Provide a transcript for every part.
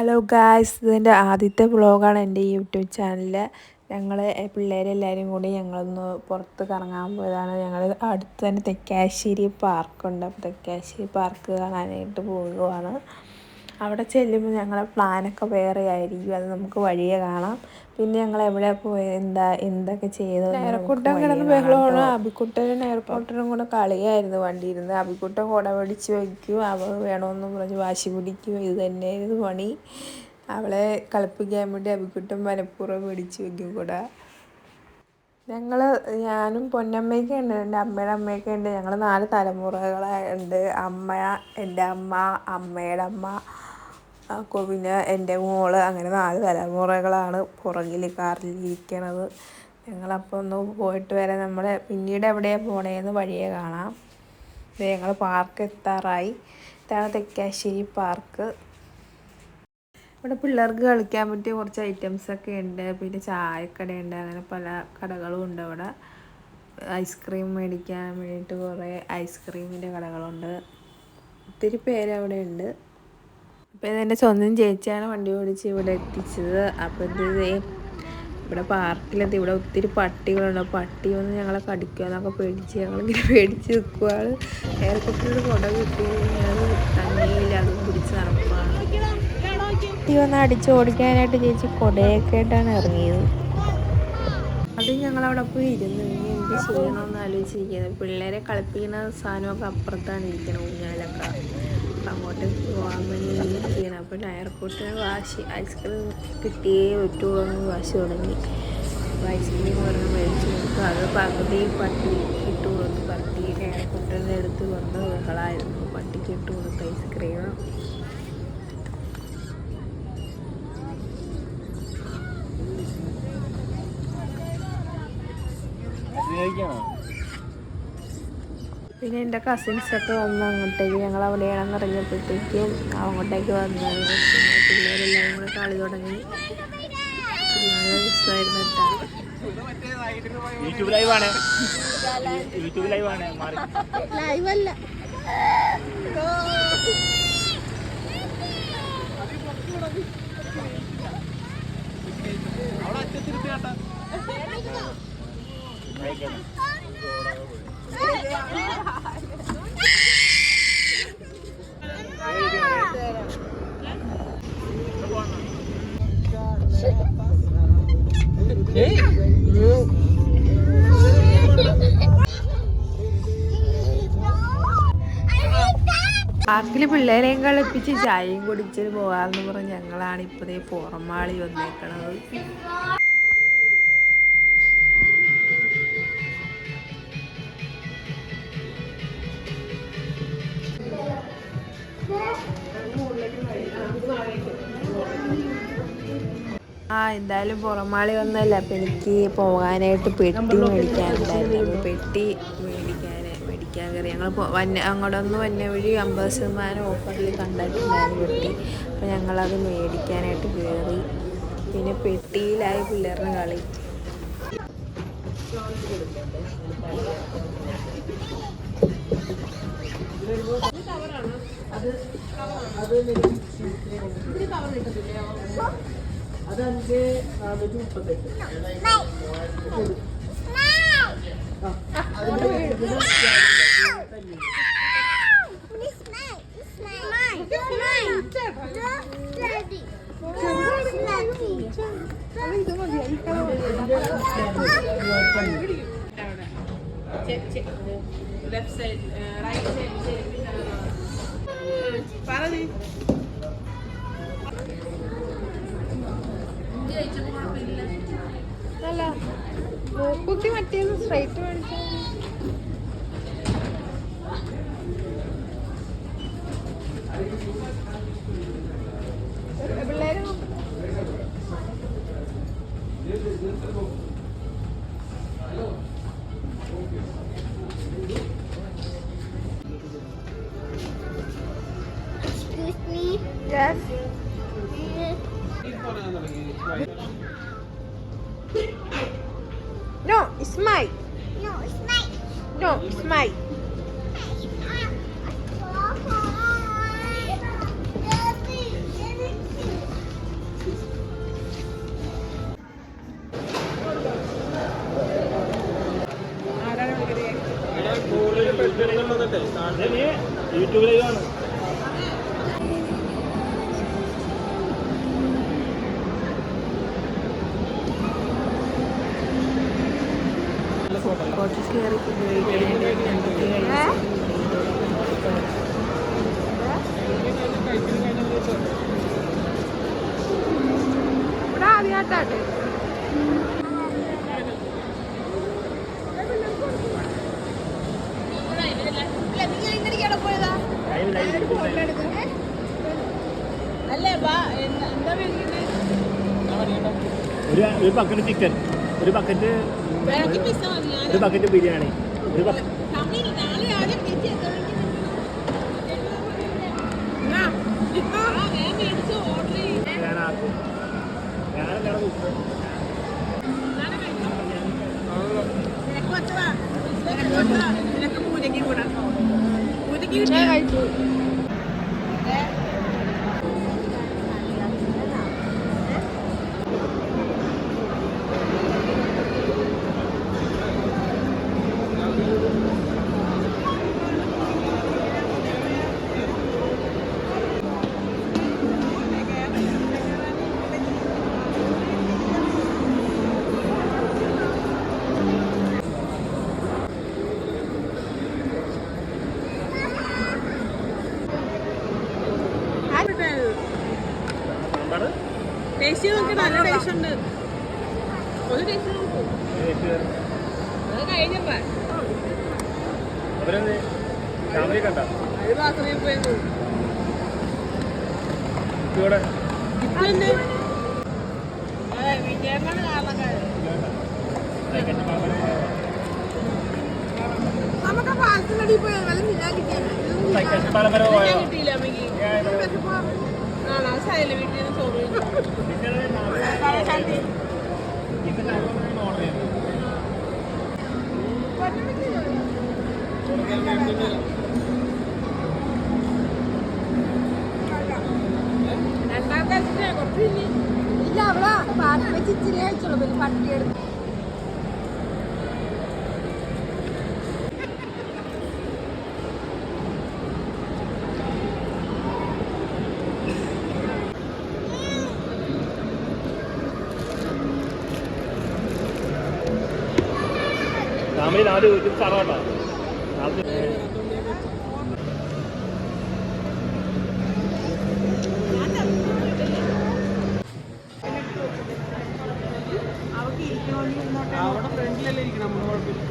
Hello guys, ഇതിൻ്റെ ആദ്യത്തെ വ്ളോഗാണ് എൻ്റെ യൂട്യൂബ് ചാനലിൽ. ഞങ്ങൾ പിള്ളേരെല്ലാവരും കൂടി ഞങ്ങളൊന്ന് പുറത്ത് കറങ്ങാൻ പോയതാണ്. ഞങ്ങൾ അടുത്ത് തന്നെ തെക്കാശ്ശേരി പാർക്കുണ്ട്. അപ്പോൾ തെക്കാശ്ശേരി പാർക്ക് കാണാനായിട്ട് പോവുകയാണ്. അവിടെ ചെല്ലുമ്പോൾ ഞങ്ങളുടെ പ്ലാനൊക്കെ വേറെ ആയിരിക്കും. അത് നമുക്ക് വഴിയെ കാണാം. പിന്നെ ഞങ്ങൾ എവിടെ പോയി എന്തൊക്കെ ചെയ്തു. നേരക്കുട്ടൻ കിടന്ന് ബഹളമാണ്. അബിക്കുട്ടനും നേരക്കുട്ടനും കൂടെ കളിയായിരുന്നു വണ്ടിയിരുന്ന്. അബിക്കുട്ടൻ കുട പിടിച്ച് വയ്ക്കും, അവൾ വേണമെന്ന് പറഞ്ഞ് വാശി പിടിക്കും. ഇത് തന്നെയായിരുന്നു പണി. അവളെ കളിപ്പിക്കാൻ വേണ്ടി അബിക്കുട്ടൻ മനഃപൂർവ്വം പിടിച്ച് വയ്ക്കും കുട. ഞാനും പൊന്നമ്മയൊക്കെ ഉണ്ട്, എൻ്റെ അമ്മയുടെ അമ്മയൊക്കെ ഉണ്ട്. ഞങ്ങൾ 4 തലമുറകളുണ്ട്. അമ്മ, എൻ്റെ അമ്മ, അമ്മയുടെ അമ്മ, പിന്നെ എൻ്റെ മോള്, അങ്ങനെ 4 തലമുറകളാണ് പുറകിൽ കാറിൽ ഇരിക്കണത്. ഞങ്ങളപ്പോൾ ഒന്ന് പോയിട്ട് വരാം. നമ്മൾ പിന്നീട് എവിടെയാണ് പോണേന്ന് വഴിയെ കാണാം. ഞങ്ങൾ പാർക്ക് എത്താറായി. ഇതാണ് തെക്കാശ്ശേരി പാർക്ക്. ഇവിടെ പിള്ളേർക്ക് കളിക്കാൻ പറ്റിയ കുറച്ച് ഐറ്റംസൊക്കെ ഉണ്ട്. പിന്നെ ചായക്കടയുണ്ട്, അങ്ങനെ പല കടകളും ഉണ്ട് അവിടെ. ഐസ്ക്രീം മേടിക്കാൻ വേണ്ടിയിട്ട് കുറേ ഐസ്ക്രീമിൻ്റെ കടകളുണ്ട്. ഒത്തിരി പേര് അവിടെ ഉണ്ട്. അപ്പോൾ ഇതെൻ്റെ സ്വന്തം ചേച്ചിയാണ് വണ്ടി ഓടിച്ച് ഇവിടെ എത്തിച്ചത്. അപ്പോൾ ഇവിടെ പാർക്കിലെത്തി. ഇവിടെ ഒത്തിരി പട്ടികളുണ്ട്. പട്ടി വന്ന് ഞങ്ങളെ കടിക്കുക എന്നൊക്കെ പേടിച്ച് ഞങ്ങളിങ്ങനെ പേടിച്ച് നിൽക്കുകയാണ്. നേരക്കുട്ടിയുടെ കുട കിട്ടി, ഞങ്ങൾ തന്നെയില്ല, അതും പിടിച്ച് നടക്കുകയാണ്. പട്ടി വന്ന് അടിച്ച് ഓടിക്കാനായിട്ട് ചേച്ചി കുടയൊക്കെ ആയിട്ടാണ് ഇറങ്ങിയത്. അത് ഞങ്ങളവിടെ പോയി ഇരുന്ന് ഇനി എന്ത് ചെയ്യണമെന്ന് ആലോചിച്ചിരിക്കുന്നത്. പിള്ളേരെ കളിപ്പിക്കുന്ന സാധനമൊക്കെ അപ്പുറത്താണ് ഇരിക്കുന്നത്, ഊഞ്ഞാലൊക്കെ. അപ്പം അങ്ങോട്ട് പോകാൻ വേണ്ടി ഇരിക്കുകയാണ്. അപ്പോൾ നേരക്കുട്ടിന് വാശി, ഐസ്ക്രീം കിട്ടിയേ പറ്റുള്ളൂ എന്ന് വാശി തുടങ്ങി. അപ്പോൾ ഐസ്ക്രീം പറഞ്ഞ് മേടിച്ച് കൊടുത്തു. അത് പകുതി പട്ടിക്ക് ഇട്ട് കൊടുത്തു. പട്ടി നേരക്കുട്ടൻ്റെ അടുത്ത് വന്ന് ബഹളമായിരുന്നു. പട്ടിക്ക് ഇട്ട് കൊടുത്തു ഐസ്ക്രീം. പിന്നെ എൻ്റെ കസിൻസൊക്കെ വന്ന് അങ്ങോട്ടേക്ക്, ഞങ്ങൾ അവിടെയാണെന്ന് ഇറങ്ങിയപ്പോഴത്തേക്കും അങ്ങോട്ടേക്ക് വന്ന് പിന്നെ പിള്ളേരെല്ലാവരും കൂടെ കളി തുടങ്ങി. നല്ല രസമായിരുന്നു കേട്ടോ. യൂട്യൂബ് ലൈവാണ്. ലൈവല്ല. പാർക്കിൽ പിള്ളേരെയും കളിപ്പിച്ച് ചായയും കുടിച്ച് പോകാമെന്ന് പറഞ്ഞ് ഞങ്ങളാണ് ഇപ്പോഴേ പുറമാളി വന്നേക്കണത്. എന്തായാലും പുറമാളി വന്നല്ല. അപ്പം എനിക്ക് പോകാനായിട്ട് പെട്ടി മേടിക്കാനുണ്ടായിരുന്നു. അപ്പോൾ പെട്ടി മേടിക്കാൻ കയറി. ഞങ്ങൾ അങ്ങോട്ടൊന്ന് വന്ന വഴി 50% ഓഫറിൽ കണ്ടിട്ടുണ്ടായിരുന്നു പെട്ടി. അപ്പോൾ ഞങ്ങളത് മേടിക്കാനായിട്ട് കയറി. പിന്നെ പെട്ടിയിലായി പിള്ളേരുടെ കളി. Left side, right side. അല്ല കുട്ടി മറ്റേത് സ്ട്രൈറ്റ് മേടിച്ച പിള്ളേര് Yes. No, it's mine. No, it's mine. No, it's mine. YouTube ലൈവാണ്. കോട്ടേജ് കയറി ഫുഡ് കഴിക്കാനായിട്ട് എന്തൊക്കെ ഇവിടെ ആദ്യമായിട്ടാട്ടെ ഒരു ബക്കറ്റ് ചിക്കൻ, ഒരു ബക്കറ്റ് ബിരിയാണി, ഒരു ഞാനാക്കും. ഞാനെന്താണ് കഴിച്ചു. ടേസ്റ്റ് നോക്കി നല്ല ടേസ്റ്റ് ഉണ്ട്. ഒരു ടേസ്റ്റ് നോക്കൂ. അത് കഴിഞ്ഞപ്പോ ഫാമിലി കണ്ട ഒരു ബാത്റൂമിൽ പോയത് ഇവിടെ ഇപ്പുണ്ട്. വിജയമാണ് കാരണക്കാര്. നമുക്ക് പാലത്തിനടി പോയാൽ വല്ല മിന്നാൻ കിട്ടിയില്ല അമ്മക്ക്. ആണോ സായല്ലേ വീട്ടിൽ നിന്ന് ചോറ് രണ്ടാമത്തെ കുറച്ചില്ല. ഇല്ല അവളെ പാത്രം വെച്ച് ഇച്ചിരി കഴിച്ചോളൂ. പിന്നെ പട്ടി എടുത്ത് ഫാമിലി 4 യൂട്യൂബ് ചാനലുണ്ടോ? അവിടെ ഫ്രണ്ടിലല്ലേ ഇരിക്കണം, നമ്മൾ കുഴപ്പമില്ല.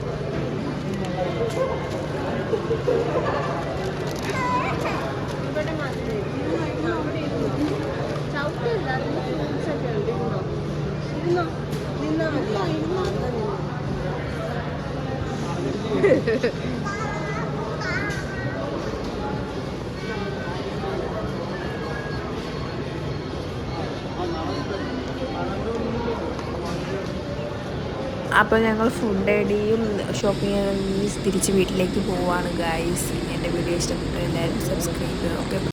അപ്പോൾ ഞങ്ങൾ ഫുഡ് അടിയും ഷോപ്പിംഗ് കഴിഞ്ഞ് തിരിച്ച് വീട്ടിലേക്ക് പോവാണ് ഗായ്സ്. എൻ്റെ വീഡിയോ ഇഷ്ടപ്പെട്ടു എല്ലാവരും സബ്സ്ക്രൈബ് ചെയ്യുക. ഓക്കെ.